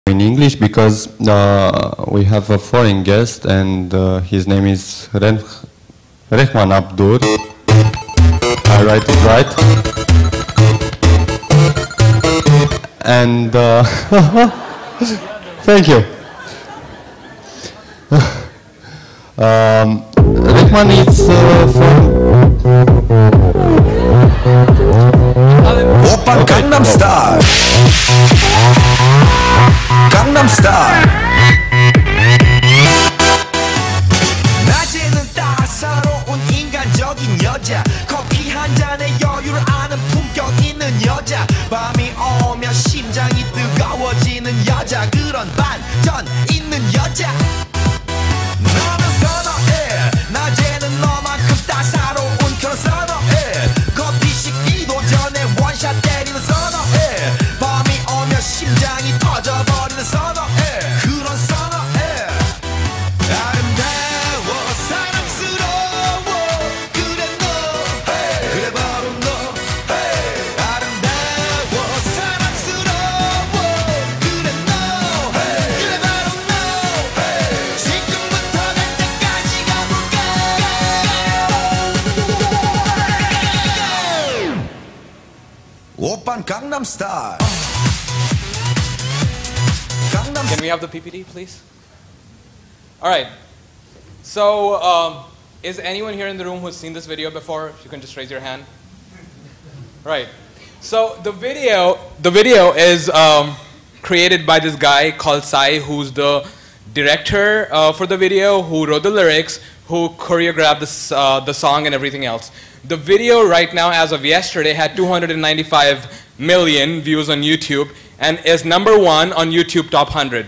in English because we have a foreign guest and his name is Rehman Abdur. I write it right. And thank you. Rehman is from Oppa Gangnam Style. Gangnam Style. 낮에는 따사로운 인간적인 여자, 커피 한 잔에 여유를 아는 품격 있는 여자, 밤이 오면 심장이 뜨거워지는 여자, 그런 반전 있는 여자. 너는 선호해, 낮에는 너만큼 따사로운 그런 선호해, 커피 식기도 전에 원샷 때리는 선호해, 밤이 오면 심장이 터져버리는 선호해, 그런 선호해. 아름다워 사랑스러워 그래 너, 그래 바로 너. 아름다워 사랑스러워 그래 너, 그래 바로 너. 지금부터 갈 때까지 가볼까. 오빤 강남 스타일. Can we have the PPT, please? All right. So, is anyone here in the room who's seen this video before? If you can just raise your hand. Right. So the video is created by this guy called Sai, who's the director for the video, who wrote the lyrics, who choreographed the song and everything else. The video right now, as of yesterday, had 295 million views on YouTube and is #1 on YouTube Top 100.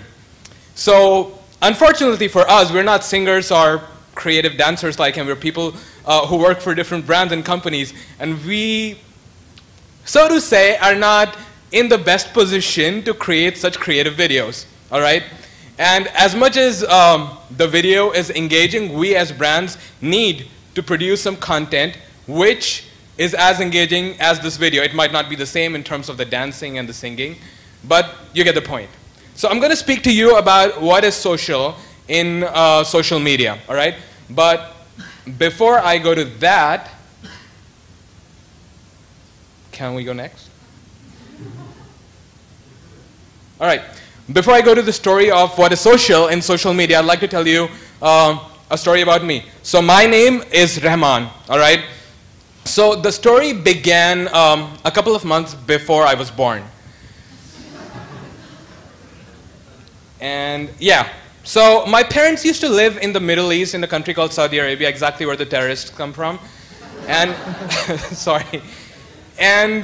So unfortunately for us, we're not singers or creative dancers like him. We're people who work for different brands and companies, and we, so to say, are not in the best position to create such creative videos, all right? And as much as the video is engaging, we as brands need to produce some content which is as engaging as this video. It might not be the same in terms of the dancing and the singing, but you get the point. So I'm going to speak to you about what is social in social media, all right? But before I go to that, can we go next? All right. Before I go to the story of what is social in social media, I'd like to tell you a story about me. So my name is Rehman, all right? So the story began a couple of months before I was born. And yeah, so my parents used to live in the Middle East in a country called Saudi Arabia, exactly where the terrorists come from. And, sorry. And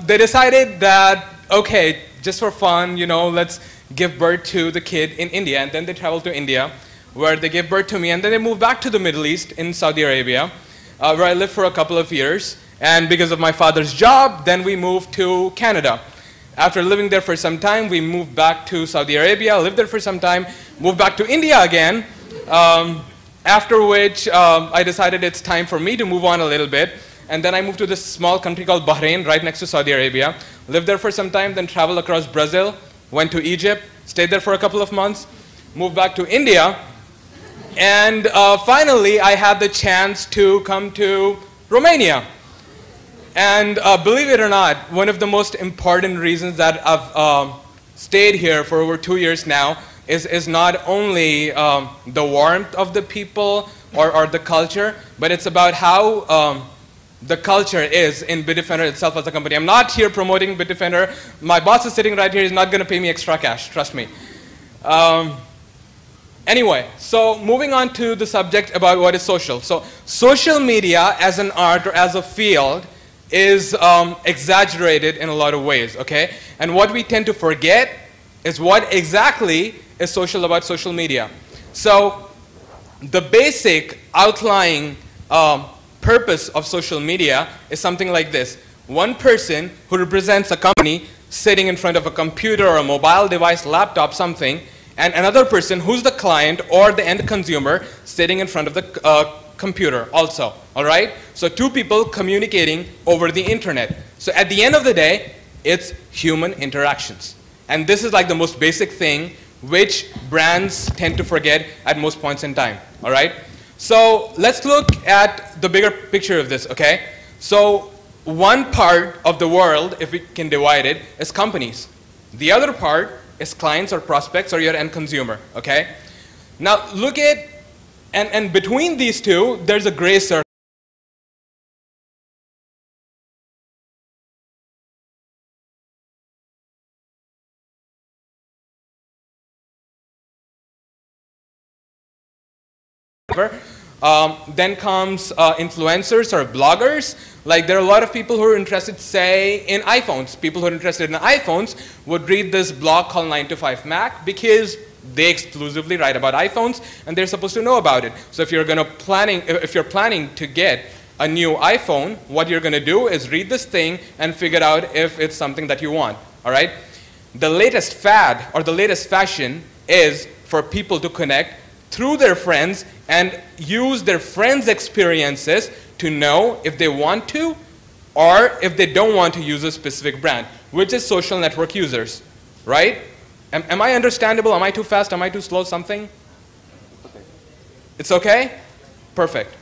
they decided that, okay, just for fun, you know, let's give birth to the kid in India. And then they traveled to India, where they gave birth to me. And then they moved back to the Middle East in Saudi Arabia, where I lived for a couple of years. And because of my father's job, then we moved to Canada. After living there for some time, we moved back to Saudi Arabia, lived there for some time, moved back to India again, after which I decided it's time for me to move on a little bit. And then I moved to this small country called Bahrain, right next to Saudi Arabia, lived there for some time, then traveled across Brazil, went to Egypt, stayed there for a couple of months, moved back to India, and finally I had the chance to come to Romania. And believe it or not, one of the most important reasons that I've stayed here for over 2 years now is not only the warmth of the people or the culture, but it's about how the culture is in Bitdefender itself as a company. I'm not here promoting Bitdefender. My boss is sitting right here. He's not going to pay me extra cash, trust me. Anyway, so moving on to the subject about what is social. So social media as an art or as a field is exaggerated in a lot of ways, okay? And what we tend to forget is what exactly is social about social media. So the basic outlying purpose of social media is something like this. One person who represents a company sitting in front of a computer or a mobile device, laptop, something, and another person who's the client or the end consumer sitting in front of the computer also, all right? So two people communicating over the internet. So at the end of the day, it's human interactions. And this is like the most basic thing which brands tend to forget at most points in time, all right? So let's look at the bigger picture of this, okay? So one part of the world, if we can divide it, is companies. The other part is clients or prospects or your end consumer, okay? Now look at, and between these two, there's a gray circle. Then comes influencers or bloggers. Like there are a lot of people who are interested, say, in iPhones. People who are interested in iPhones would read this blog called 9 to 5 Mac because they exclusively write about iPhones and they're supposed to know about it. So if you're planning to get a new iPhone, what you're going to do is read this thing and figure out if it's something that you want. All right? The latest fad or the latest fashion is for people to connect through their friends and use their friends' experiences to know if they want to or if they don't want to use a specific brand, which is social network users, right? Am I understandable? Am I too fast? Am I too slow? Something? Okay. It's okay? Perfect.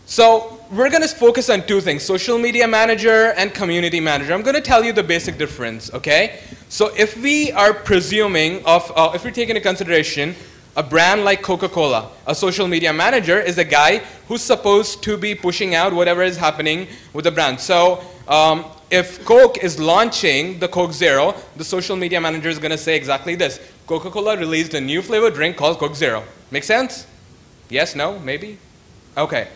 So we're going to focus on two things, social media manager and community manager. I'm going to tell you the basic difference, okay? So if we are presuming if we take into consideration a brand like Coca-Cola, a social media manager is a guy who's supposed to be pushing out whatever is happening with the brand. So if Coke is launching the Coke Zero, the social media manager is going to say exactly this. Coca-Cola released a new flavored drink called Coke Zero. Make sense? Yes, no, maybe? Okay.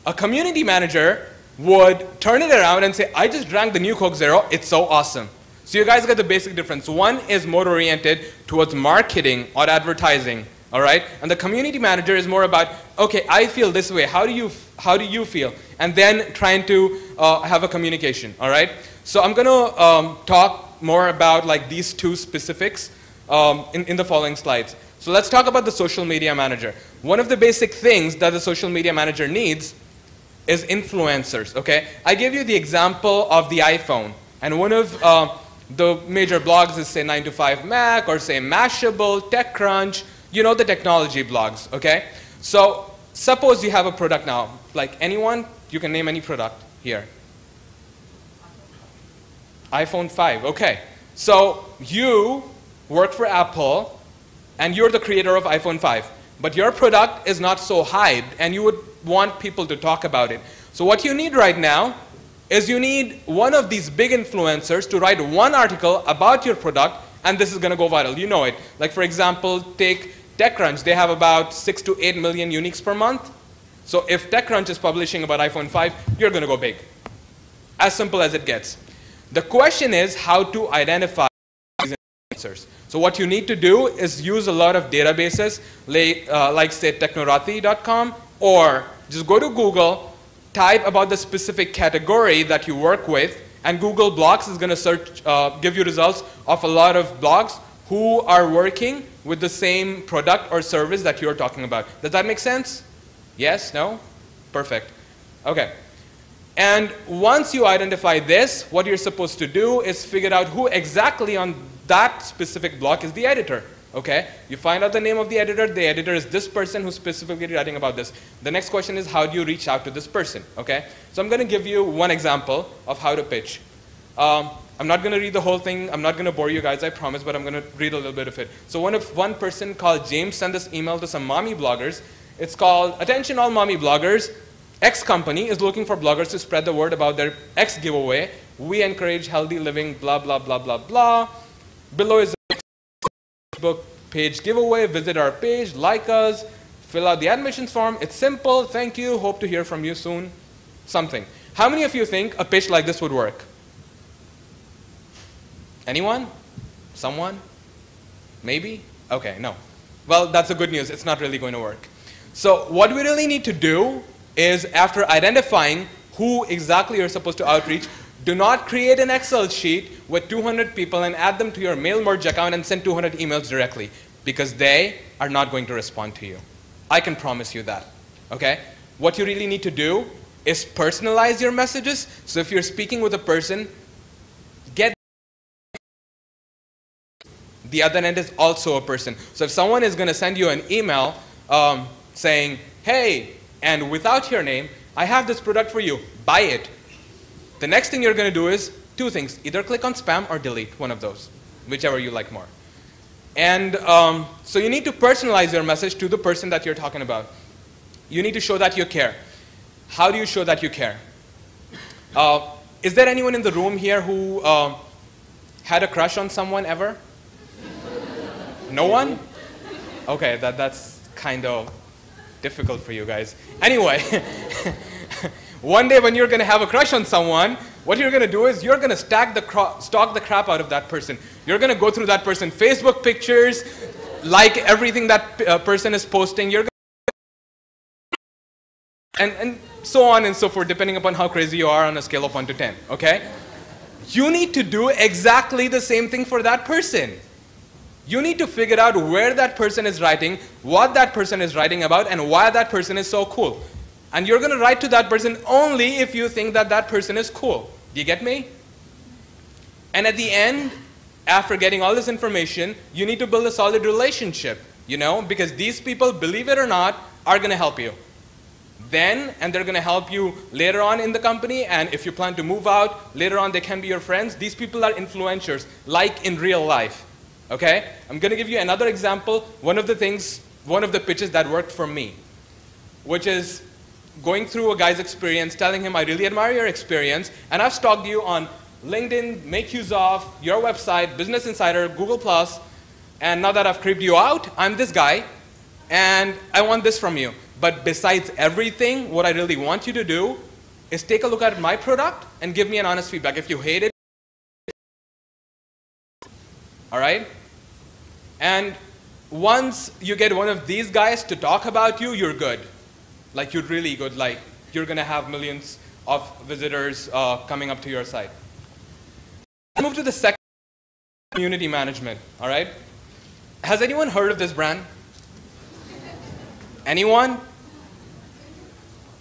A community manager would turn it around and say, I just drank the new Coke Zero, it's so awesome. So you guys get the basic difference. One is more oriented towards marketing or advertising, all right? And the community manager is more about, okay, I feel this way, how do you feel? And then trying to have a communication, all right? So I'm gonna talk more about like these two specifics in the following slides. So let's talk about the social media manager. One of the basic things that the social media manager needs is influencers, okay? I gave you the example of the iPhone, and one of the major blogs is say 9 to 5 Mac or say Mashable, TechCrunch, you know the technology blogs, okay? So suppose you have a product now, like anyone, you can name any product here. iPhone 5, okay. So you work for Apple and you're the creator of iPhone 5, but your product is not so hyped and you would want people to talk about it. So what you need right now is you need one of these big influencers to write one article about your product and this is going to go viral. You know it. Like for example, take TechCrunch. They have about 6 to 8 million uniques per month. So if TechCrunch is publishing about iPhone 5, you're going to go big. As simple as it gets. The question is how to identify these influencers. So what you need to do is use a lot of databases like say technorati.com, or just go to Google, type about the specific category that you work with, and Google Blogs is going to give you results of a lot of blogs who are working with the same product or service that you're talking about. Does that make sense? Yes? No? Perfect. Okay. And once you identify this, what you're supposed to do is figure out who exactly on that specific blog is the editor. Okay? You find out the name of the editor. The editor is this person who's specifically writing about this. The next question is how do you reach out to this person? Okay? So I'm going to give you one example of how to pitch. I'm not going to read the whole thing. I'm not going to bore you guys, I promise, but I'm going to read a little bit of it. So one person called James sent this email to some mommy bloggers. It's called, attention all mommy bloggers. X company is looking for bloggers to spread the word about their X giveaway. We encourage healthy living, blah, blah, blah, blah, blah. Below is a Facebook page giveaway. Visit our page, like us, fill out the admissions form. It's simple. Thank you. Hope to hear from you soon. Something. How many of you think a pitch like this would work? Anyone? Someone? Maybe? Okay, no. Well, that's the good news. It's not really going to work. So what we really need to do is, after identifying who exactly you're supposed to outreach, do not create an Excel sheet with 200 people and add them to your mail merge account and send 200 emails directly, because they are not going to respond to you. I can promise you that. Okay? What you really need to do is personalize your messages. So if you're speaking with a person, get the other end is also a person. So if someone is going to send you an email saying, hey, and without your name, I have this product for you, buy it. The next thing you're going to do is two things. Either click on spam or delete one of those, whichever you like more. And so you need to personalize your message to the person that you're talking about. You need to show that you care. How do you show that you care? Is there anyone in the room here who had a crush on someone ever? No one? Okay, that's kind of difficult for you guys. Anyway, one day when you're going to have a crush on someone, what you're going to do is you're going to stalk the crap out of that person. You're going to go through that person's Facebook pictures, like everything that person is posting. You're and so on and so forth, depending upon how crazy you are on a scale of 1 to 10, okay? You need to do exactly the same thing for that person. You need to figure out where that person is writing, what that person is writing about, and why that person is so cool. And you're going to write to that person only if you think that that person is cool. Do you get me? And at the end, after getting all this information, you need to build a solid relationship, you know, because these people, believe it or not, are going to help you. Then, and they're going to help you later on in the company, and if you plan to move out, later on they can be your friends. These people are influencers, like in real life. Okay? I'm going to give you another example. One of the pitches that worked for me, which is going through a guy's experience, telling him, I really admire your experience, and I've stalked you on LinkedIn, Make Use Of, your website, Business Insider, Google+, and now that I've creeped you out, I'm this guy, and I want this from you. But besides everything, what I really want you to do is take a look at my product and give me an honest feedback. If you hate it, all right? And once you get one of these guys to talk about you, you're good. Like, you're really good. Like, you're going to have millions of visitors coming up to your site. Let's move to the second, community management, all right? Has anyone heard of this brand? Anyone?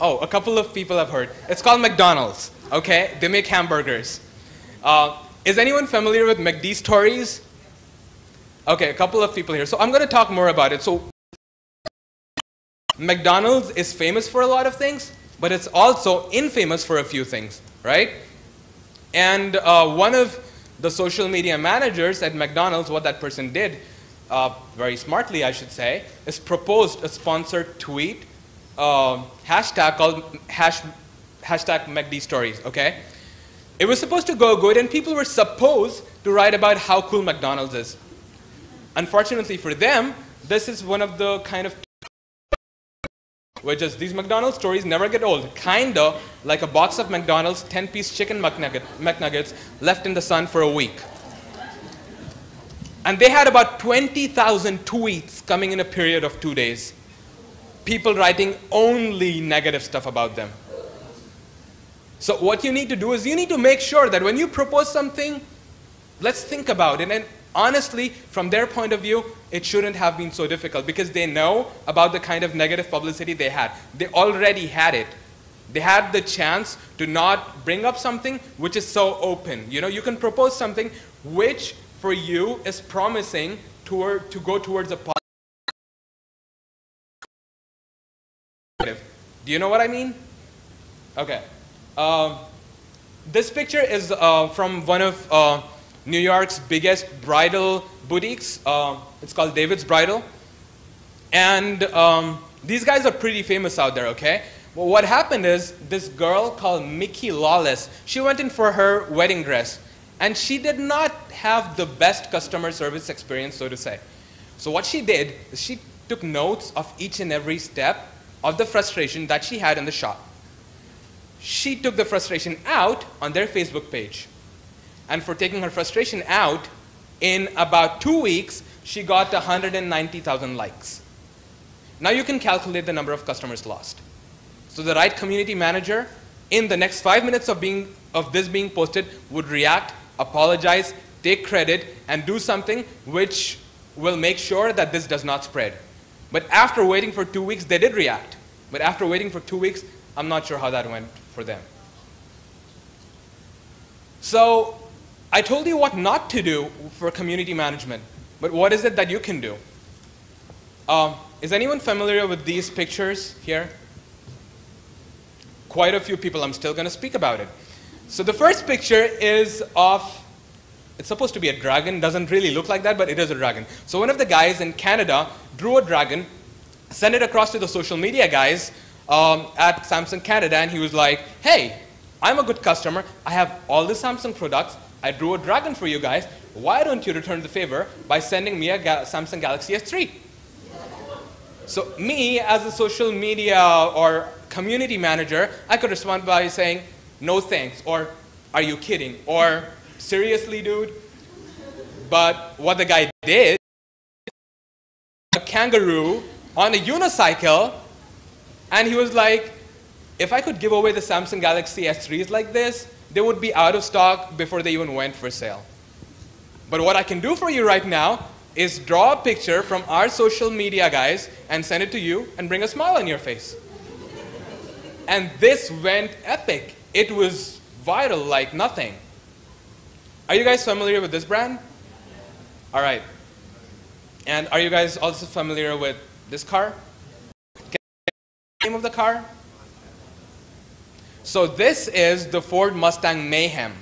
Oh, a couple of people have heard. It's called McDonald's, okay? They make hamburgers. Is anyone familiar with McD stories? Okay, a couple of people here. So I'm going to talk more about it. So McDonald's is famous for a lot of things, but it's also infamous for a few things, right? And one of the social media managers at McDonald's, what that person did, very smartly I should say, is proposed a sponsored tweet, hashtag called hashtag McD Stories, okay? It was supposed to go good, and people were supposed to write about how cool McDonald's is. Unfortunately for them, this is one of the kind of, which is these McDonald's stories never get old. Kinda like a box of McDonald's 10-piece chicken McNuggets left in the sun for a week. And they had about 20,000 tweets coming in a period of 2 days. People writing only negative stuff about them. So what you need to do is you need to make sure that when you propose something, let's think about it. And honestly, from their point of view, it shouldn't have been so difficult because they know about the kind of negative publicity they had. They already had it. They had the chance to not bring up something which is so open. You know, you can propose something which for you is promising to go towards a positive. Do you know what I mean? Okay. This picture is from one of New York's biggest bridal boutiques. It's called David's Bridal. And these guys are pretty famous out there, okay? Well, what happened is this girl called Mickey Lawless, she went in for her wedding dress. And she did not have the best customer service experience, so to say. So what she did is she took notes of each and every step of the frustration that she had in the shop. She took the frustration out on their Facebook page. And for taking her frustration out, in about 2 weeks, she got 190,000 likes. Now you can calculate the number of customers lost. So the right community manager, in the next 5 minutes of this being posted, would react, apologize, take credit, and do something which will make sure that this does not spread. But after waiting for 2 weeks, they did react. But after waiting for 2 weeks, I'm not sure how that went for them. So I told you what not to do for community management. But what is it that you can do? Is anyone familiar with these pictures here? Quite a few people. I'm still going to speak about it. So the first picture is of, it's supposed to be a dragon. Doesn't really look like that, but it is a dragon. So one of the guys in Canada drew a dragon, sent it across to the social media guys at Samsung Canada, and he was like, hey, I'm a good customer. I have all the Samsung products. I drew a dragon for you guys. Why don't you return the favor by sending me a Samsung Galaxy S3? So me, as a social media or community manager, I could respond by saying, no thanks, or are you kidding, or seriously, dude? But what the guy did, a kangaroo on a unicycle, and he was like, if I could give away the Samsung Galaxy S3s like this, they would be out of stock before they even went for sale. But what I can do for you right now is draw a picture from our social media guys and send it to you and bring a smile on your face. And this went epic. It was viral like nothing. Are you guys familiar with this brand? All right. And are you guys also familiar with this car? Can you the name of the car? So this is the Ford Mustang Mayhem.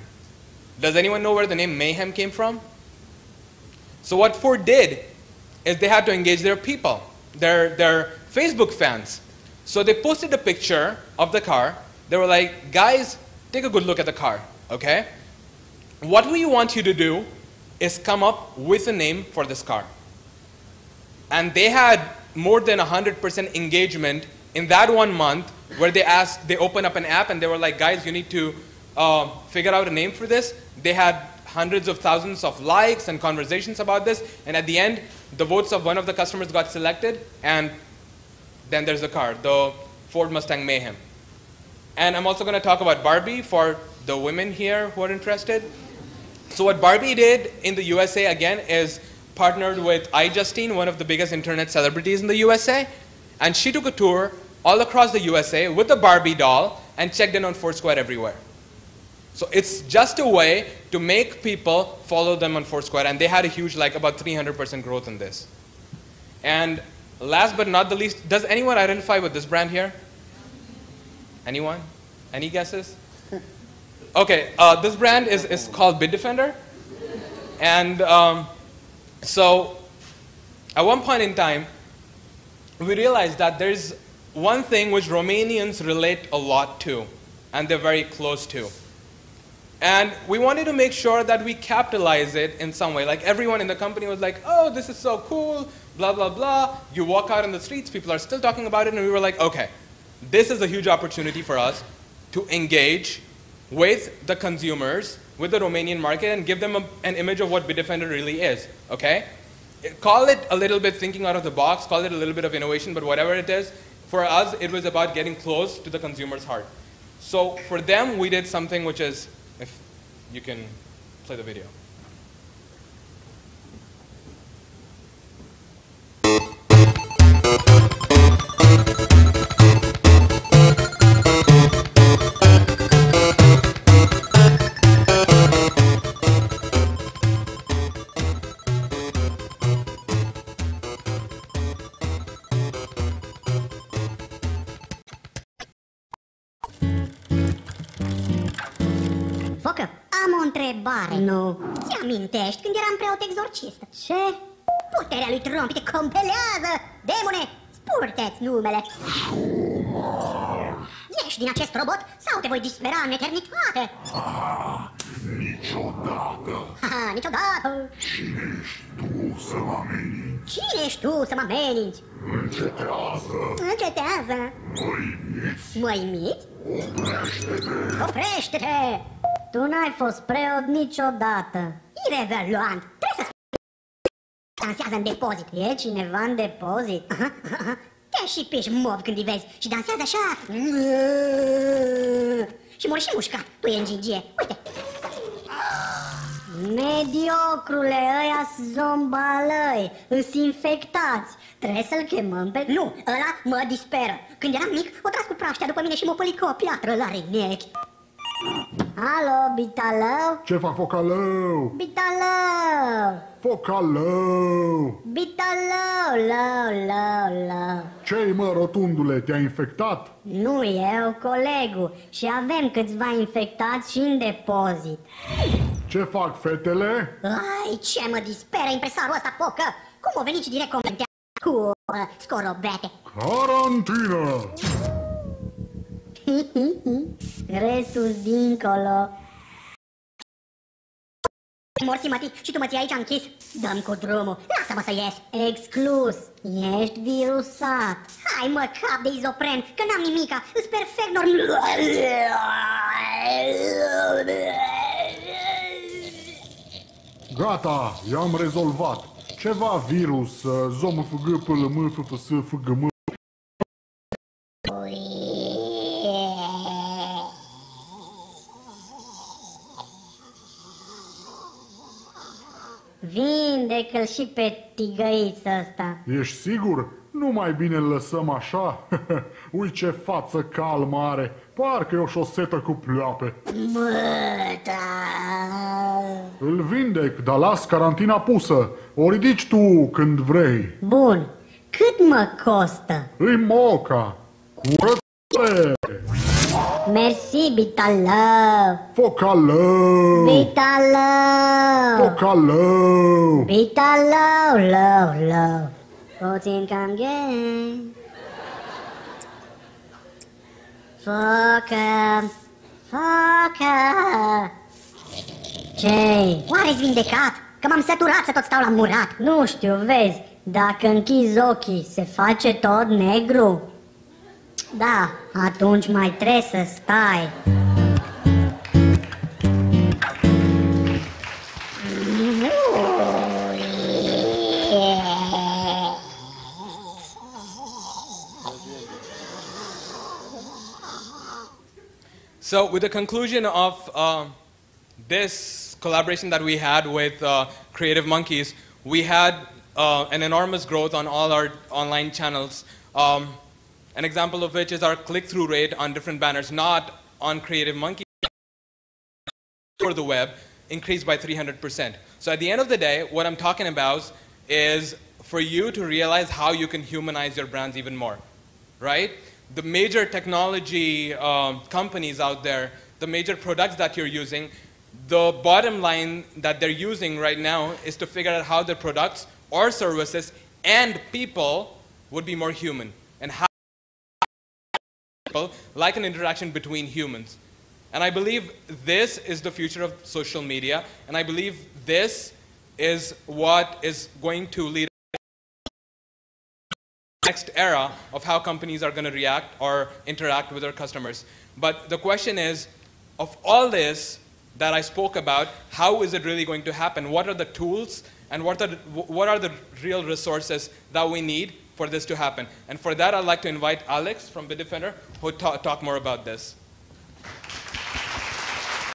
Does anyone know where the name Mayhem came from? So what Ford did is they had to engage their people, their Facebook fans. So they posted a picture of the car. They were like, guys, take a good look at the car, okay? What we want you to do is come up with a name for this car. And they had more than 100% engagement in that 1 month where they opened up an app and they were like, guys, you need to figure out a name for this. They had hundreds of thousands of likes and conversations about this. And at the end, the votes of one of the customers got selected. And then there's the car, the Ford Mustang Mayhem. And I'm also going to talk about Barbie for the women here who are interested. So what Barbie did in the USA, again, is partnered with iJustine, one of the biggest internet celebrities in the USA. And she took a tour all across the USA with the Barbie doll and checked in on Foursquare everywhere. So it's just a way to make people follow them on Foursquare. And they had a huge, like about 300% growth in this. And last but not the least, does anyone identify with this brand here? Anyone? Any guesses? Okay, this brand is called Bitdefender. And so at one point in time, we realized that there's one thing which Romanians relate a lot to, and they're very close to. And we wanted to make sure that we capitalize it in some way. Like everyone in the company was like, oh, this is so cool, blah, blah, blah. You walk out in the streets, people are still talking about it, and we were like, okay, this is a huge opportunity for us to engage with the consumers, with the Romanian market, and give them an image of what Bitdefender really is, okay? Call it a little bit thinking out of the box, call it a little bit of innovation, but whatever it is, for us, it was about getting close to the consumer's heart. So for them, we did something which is, if you can play the video. Focă, am o întrebare. Nu. Ți-amintești când eram preot exorcist? Ce? Puterea lui Trump te compelează! Demone, spurte-ți numele! Ești din acest robot sau te voi dispera în eternitate? Niciodată. Haha, niciodată! Cine ești tu să mă ameninți? Cine ești tu să mă ameninți? Încetează. Încetează! Mă imiți? Oprește-te! Oprește-te! Tu n-ai fost preot niciodată. Irelevant! Trebuie să spui dansează în depozit. E cineva în depozit? Te și piși mov când îi vezi și dansează așa. Și mori și mușcat. Tu e în gingie. Uite. Mediocrule, ăia-s zombalăi, îs infectați. Trebuie să-l chemăm pe... Nu, ăla mă disperă. Când eram mic, o tras cu praștea după mine și m-o pălit cu o piatră la rinechi. Alo, bitalău? Ce fac focalău? Bitalău! Focalău! Bitalău, lău. Ce-i, mă, rotundule, te-a infectat? Nu eu, colegul. Și avem câțiva infectați și în depozit. Ce fac fetele? Ai, ce mă disperă impresarul ăsta, focă! Cum o venit și direct comentează cu scorobete? Carantină! Restul dincolo. Morți, mătii, și tu mă ții aici închis? Dăm cu drumul, lasă-mă să ies! Exclus. Ești virusat. Hai mă, cap de izopren, că n-am nimica, îs perfect normal. Gata, i-am rezolvat. Ceva virus, zomfgplmffsfgm. Vindecă-l și pe tigăița ăsta. Ești sigur? Nu mai bine îl lăsăm așa? Ui, ce față calmă are. Parcă e o șosetă cu ploape. Îl vindec, dar las carantina pusă. O ridici tu când vrei. Bun. Cât mă costă? Îi moca. Curățe. Mersi, bitalău. Focalău. Bitalău. Focalău. Bitalău, lău. Puțin cam gay. Focă. Ce-i? Oare-s vindecat? Că m-am săturat să tot stau la murat. Nu știu, vezi, dacă închizi ochii, se face tot negru? Da, atunci mai trebuie să stai. So with the conclusion of this collaboration that we had with Creative Monkeys, we had an enormous growth on all our online channels. An example of which is our click-through rate on different banners, not on Creative Monkeys, for the web, increased by 300%. So at the end of the day, what I'm talking about is for you to realize how you can humanize your brands even more, right? The major technology companies out there, the major products that you're using, the bottom line that they're using right now is to figure out how their products or services and people would be more human, and how like an interaction between humans. And I believe this is the future of social media, and I believe this is what is going to lead next era of how companies are going to react or interact with their customers. But the question is, of all this that I spoke about, how is it really going to happen? What are the tools and what are the real resources that we need for this to happen? And for that, I'd like to invite Alex from Bitdefender, who will talk more about this.